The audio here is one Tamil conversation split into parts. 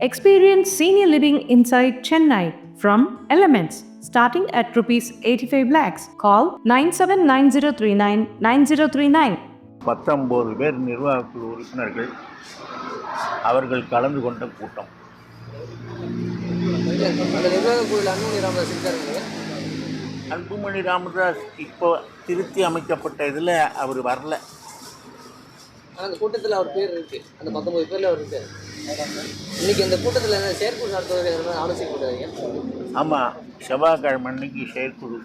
Experience senior living inside Chennai from Elements starting at rupees 85 lakhs. Call 9790399039. 19 பேர் நிர்வாகக்குழு உறுப்பினர்கள் அவர்கள் கலந்து கொண்ட கூட்டம். அன்புமணி ராமதாஸ் இப்போ திருத்தி அமைக்கப்பட்ட இதில் அவர் வரல. அந்த கூட்டத்தில் அவர் பேர் இருக்கு. அந்த 19 பேரில் அவர் இருக்கு. இன்னைக்கு அந்த கூட்டத்தில் செயற்குழு நடத்துவதற்கு ஆலோசிக்கக்கூடாதுங்க. ஆமாம், செவ்வாய்க்கிழமை அன்னைக்கு செயற்குழு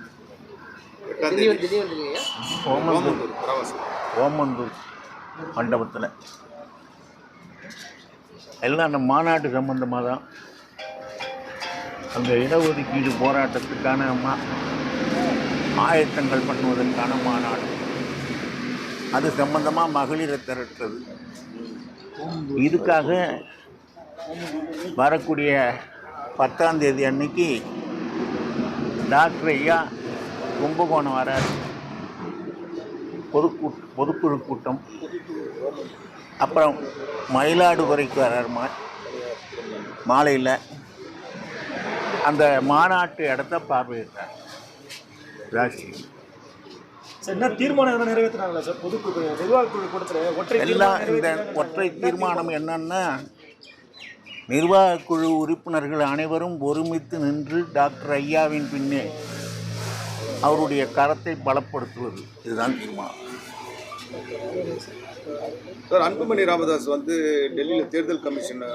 ஓமந்தூர் மண்டபத்தில் எல்லாம் அந்த மாநாட்டு சம்பந்தமாக தான். அந்த இடஒதுக்கீடு போராட்டத்துக்கான ஆயத்தங்கள் பண்ணுவதற்கான மாநாடு, அது சம்பந்தமாக மகளிரை திரட்டுறது. இதுக்காக வரக்கூடிய 10ஆம் தேதி அன்னைக்கு டாக்டர் ஐயா கும்பகோணம் வரார். பொதுக்குழு கூட்டம். அப்புறம் மயிலாடுதுறைக்கு வரார் மாலையில். அந்த மாநாட்டு இடத்த பார்வையிட்டார். ராசி என்ன தீர்மானம் நிறைவேற்றினாங்களா சார்? பொதுக்குழு நிர்வாகக்குழு கூட்டத்தில் எல்லாம் இந்த ஒற்றை தீர்மானம் என்னன்னா, நிர்வாகக்குழு உறுப்பினர்கள் அனைவரும் ஒருமித்து நின்று டாக்டர் ஐயாவின் பின்னே அவருடைய கரத்தை பலப்படுத்துவது, இதுதான் தீர்மானம். சார், அன்புமணி ராமதாஸ் டெல்லியில் தேர்தல் கமிஷனை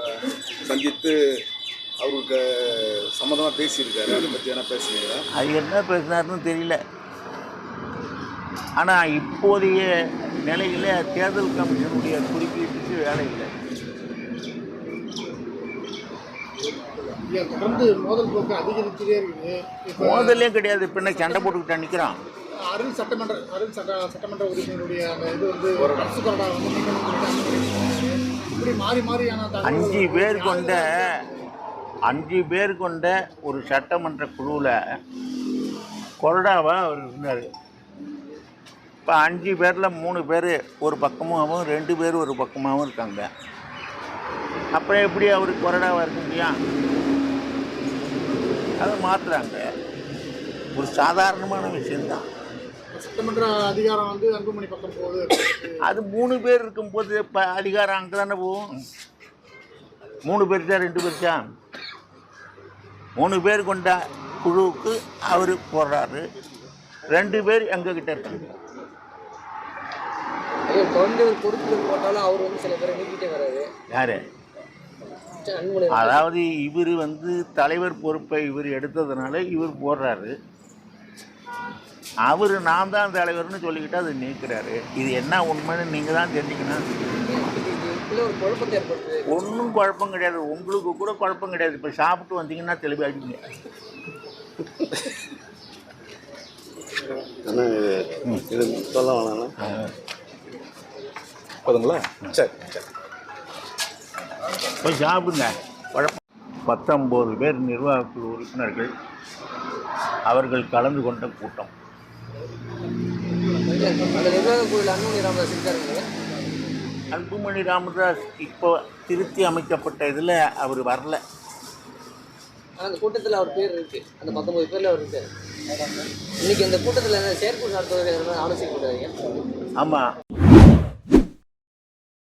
சந்தித்து அவருக்கு சம்மந்தமாக பேசியிருக்காரு. அதை பற்றி என்ன பேசுனீங்களா? அது என்ன பேசினாருன்னு தெரியல. ஆனால் இப்போதைய நிலையில் தேர்தல் கமிஷனுடைய குறுக்கீட்டுக்கு வேலை இல்லை. தொடர்ந்து மோதல் போக்கு அதிகரிச்சுட்டே இருக்குது. மோதலே கிடையாது, பின்ன சண்டை போட்டுக்கிட்டு நிற்கிறான். அருள் சட்டமன்ற உறுப்பினருடைய அந்த இது இப்படி மாறி மாறியான 5 பேர் கொண்ட ஒரு சட்டமன்ற குழுவில் கொறடாவாக அவர் இருந்தார். இப்போ 5 பேரில் 3 பேர் ஒரு பக்கமாகவும் 2 பேர் ஒரு பக்கமாகவும் இருக்காங்க. அப்புறம் எப்படி அவருக்கு கொறடாவாக இருக்க முடியும்? அதை மாற்றுறாங்க. ஒரு சாதாரணமான விஷயந்தான். சட்டமன்ற அதிகாரம் அன்புமணி பக்கம் போகுது. அது 3 பேர் இருக்கும்போது இப்போ அதிகாரம் அங்கே தானே போகும். 3 பேர் தான், 2 பேர் தான். 3 பேர் கொண்ட குழுவுக்கு அவர் போடுறாரு. 2 பேர் எங்ககிட்ட இருக்காங்க. போட்டாலும் அவர் சில பேரை நீக்கிட்டே வராது. யாரு? அதாவது இவர் தலைவர் பொறுப்பை இவர் எடுத்ததுனால இவர் போடுறாரு. அவர் நான் தான் தலைவர்னு சொல்லிக்கிட்டு அதை நீக்கிறாரு. இது என்ன உண்மைன்னு நீங்கள் தான் தெரிஞ்சுக்கணும். ஒன்றும் குழப்பம் கிடையாது. உங்களுக்கு கூட குழப்பம் கிடையாது. இப்போ சாப்பிட்டு வந்தீங்கன்னா தெளிவாகிங்க. இது சொல்ல வேணாம் போதுங்களா? சரி சரி, போய் சாப்பிடுங்க. குழப்பம். 19 பேர் நிர்வாகக்குழு உறுப்பினர்கள் அவர்கள் கலந்து கொண்ட கூட்டம். அன்புமணி ராமதாஸ் இப்போ திருத்தி அமைக்கப்பட்ட இதில் அவர் வரல. அந்த கூட்டத்தில் அவர் பேர் இருக்கு. அந்த 19 பேரில் அவர் இருக்கு. இன்னைக்கு அந்த கூட்டத்தில் செயற்குழு நடத்துவதற்கு ஆலோசிக்கக்கூடாதுங்க. ஆமாம்.